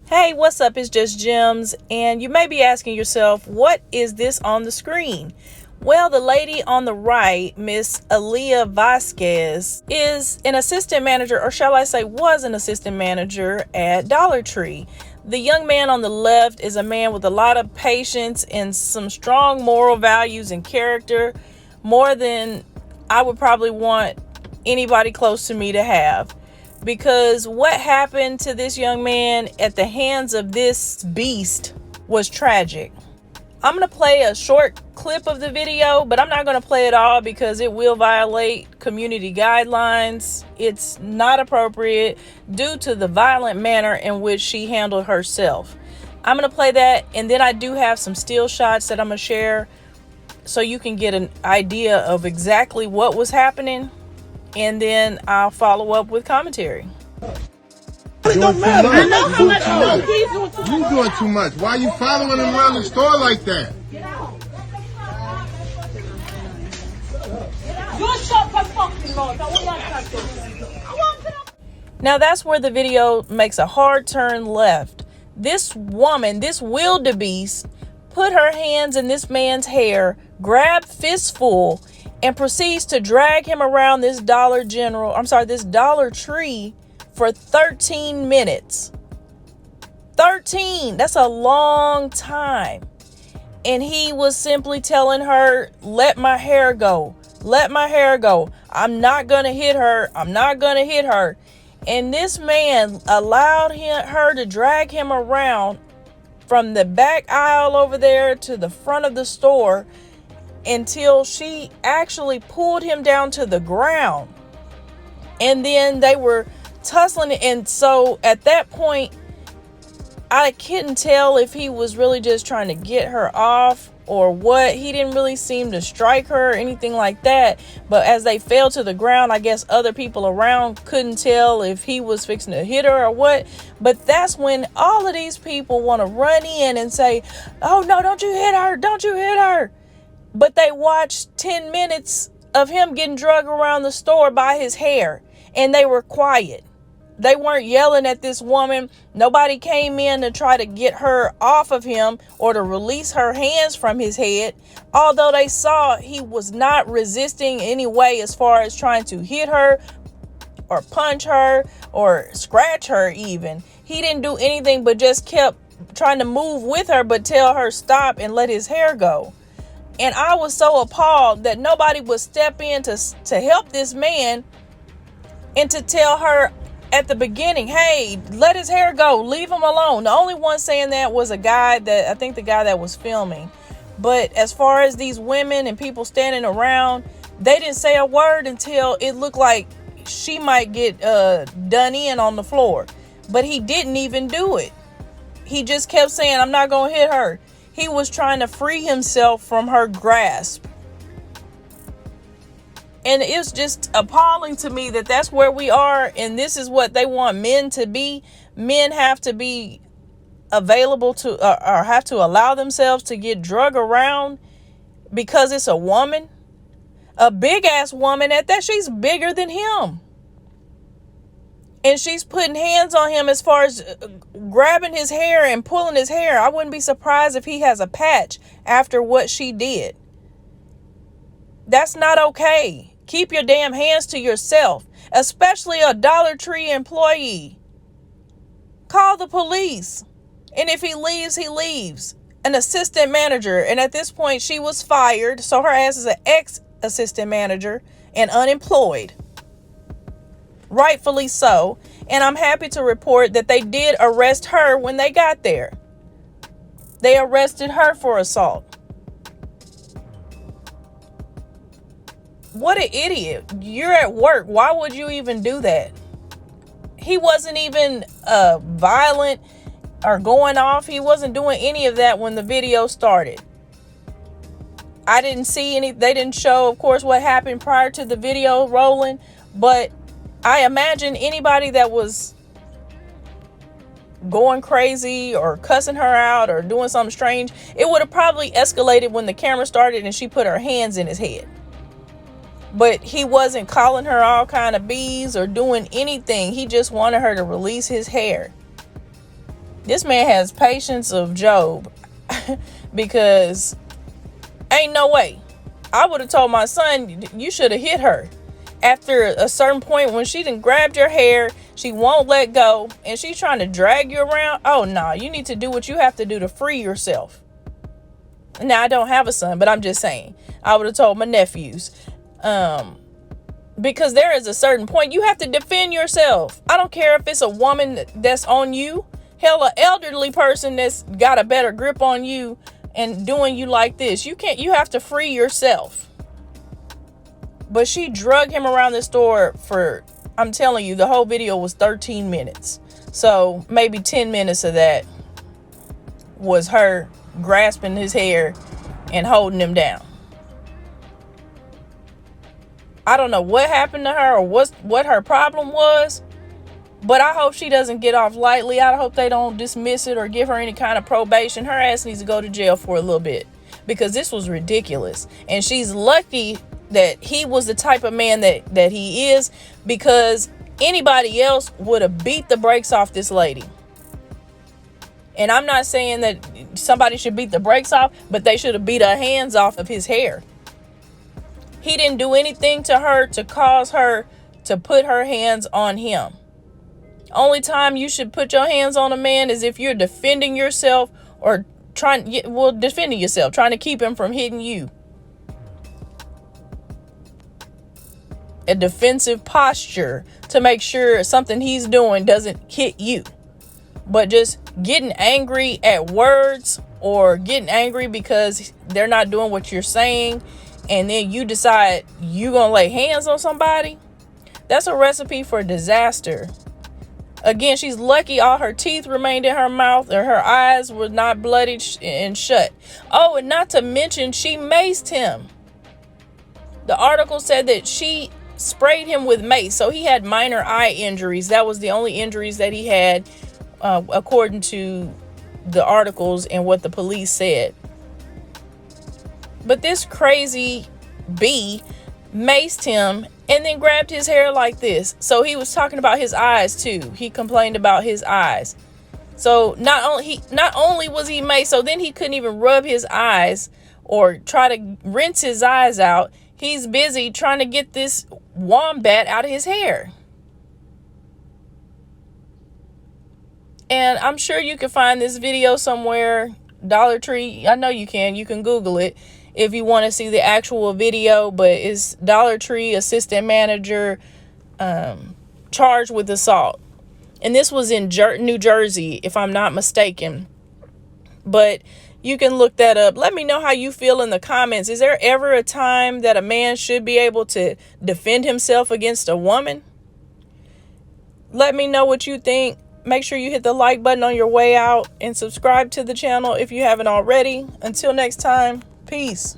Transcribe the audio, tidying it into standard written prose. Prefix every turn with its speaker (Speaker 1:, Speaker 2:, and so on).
Speaker 1: Hey, what's up? It's just Gems, and you may be asking yourself, what is this on the screen? Well, the lady on the right, Miss Aaliyah Vasquez, is an assistant manager, or shall I say was an assistant manager at Dollar Tree. The young man on the left is a man with a lot of patience and some strong moral values and character, more than I would probably want anybody close to me to have. Because what happened to this young man at the hands of this beast was tragic. I'm going to play a short clip of the video, but I'm not going to play it all because it will violate community guidelines. It's not appropriate due to the violent manner in which she handled herself. I'm going to play that, and then I do have some still shots that I'm going to share so you can get an idea of exactly what was happening. And then I'll follow up with commentary.
Speaker 2: It don't matter. You doing too much. Why are you following him around the store like that?
Speaker 1: Now that's where the video makes a hard turn left. This woman, this wildebeest, put her hands in this man's hair, grabbed fistful, and proceeds to drag him around this Dollar Tree for 13 minutes. 13, that's a long time. And he was simply telling her, let my hair go. Let my hair go. I'm not going to hit her. I'm not going to hit her. And this man allowed her to drag him around from the back aisle over there to the front of the store until she actually pulled him down to the ground. And then they were tussling. And so at that point, I couldn't tell if he was really just trying to get her off or what. He didn't really seem to strike her or anything like that. But as they fell to the ground, I guess other people around couldn't tell if he was fixing to hit her or what. But that's when all of these people want to run in and say, oh no, don't you hit her. Don't you hit her. But they watched 10 minutes of him getting dragged around the store by his hair. And they were quiet. They weren't yelling at this woman. Nobody came in to try to get her off of him or to release her hands from his head. Although they saw he was not resisting any way as far as trying to hit her or punch her or scratch her even. He didn't do anything but just kept trying to move with her but tell her stop and let his hair go. And I was so appalled that nobody would step in to help this man and to tell her at the beginning, hey, let his hair go, leave him alone. The only one saying that was a guy that, I think the guy that was filming. But as far as these women and people standing around, they didn't say a word until it looked like she might get done in on the floor. But he didn't even do it. He just kept saying, I'm not going to hit her. He was trying to free himself from her grasp. And it's just appalling to me that that's where we are. And this is what they want men to be. Men have to be available to or have to allow themselves to get drug around because it's a woman. A big ass woman at that. She's bigger than him. And she's putting hands on him as far as grabbing his hair and pulling his hair. I wouldn't be surprised if he has a patch after what she did. That's not okay. Keep your damn hands to yourself, especially a Dollar Tree employee. Call the police. And if he leaves, he leaves. An assistant manager. And at this point, she was fired. So her ass is an ex-assistant manager and unemployed. Rightfully so. And I'm happy to report that they did arrest her when they got there. They arrested her for assault. What an idiot. You're at work. Why would you even do that? He wasn't even violent or going off. He wasn't doing any of that when the video started. I didn't see any. They didn't show, of course, what happened prior to the video rolling. But I imagine anybody that was going crazy or cussing her out or doing something strange, it would have probably escalated when the camera started and she put her hands in his head. But he wasn't calling her all kind of bees or doing anything. He just wanted her to release his hair. This man has patience of Job because ain't no way. I would have told my son, you should have hit her. After a certain point, when she done grabbed your hair, she won't let go, and she's trying to drag you around. Oh, no, you need to do what you have to do to free yourself. Now, I don't have a son, but I'm just saying. I would have told my nephews. Because there is a certain point you have to defend yourself. I don't care if it's a woman that's on you. Hell, an elderly person that's got a better grip on you and doing you like this. You have to free yourself. But she drugged him around the store for, I'm telling you, the whole video was 13 minutes. So maybe 10 minutes of that was her grasping his hair and holding him down. I don't know what happened to her or what her problem was, but I hope she doesn't get off lightly. I hope they don't dismiss it or give her any kind of probation. Her ass needs to go to jail for a little bit because this was ridiculous. And she's lucky that he was the type of man that he is, because anybody else would have beat the brakes off this lady. And I'm not saying that somebody should beat the brakes off, but they should have beat her hands off of his hair. He didn't do anything to her to cause her to put her hands on him. Only time you should put your hands on a man is if you're defending yourself or defending yourself, trying to keep him from hitting you. A defensive posture to make sure something he's doing doesn't hit you. But just getting angry at words or getting angry because they're not doing what you're saying, and then you decide you're going to lay hands on somebody, that's a recipe for disaster. Again, she's lucky all her teeth remained in her mouth or her eyes were not bloodied and shut. Oh, and not to mention, she maced him. The article said that she sprayed him with mace, so he had minor eye injuries. That was the only injuries that he had, according to the articles and what the police said. But this crazy bee maced him and then grabbed his hair like this. So he was talking about his eyes too. He complained about his eyes. So not only was he maced, so then he couldn't even rub his eyes or try to rinse his eyes out. He's busy trying to get this wombat out of his hair. And I'm sure you can find this video somewhere. Dollar Tree, I know you can. You can Google it if you want to see the actual video. But it's Dollar Tree assistant manager charged with assault. And this was in New Jersey, if I'm not mistaken. But you can look that up. Let me know how you feel in the comments. Is there ever a time that a man should be able to defend himself against a woman? Let me know what you think. Make sure you hit the like button on your way out and subscribe to the channel if you haven't already. Until next time, peace.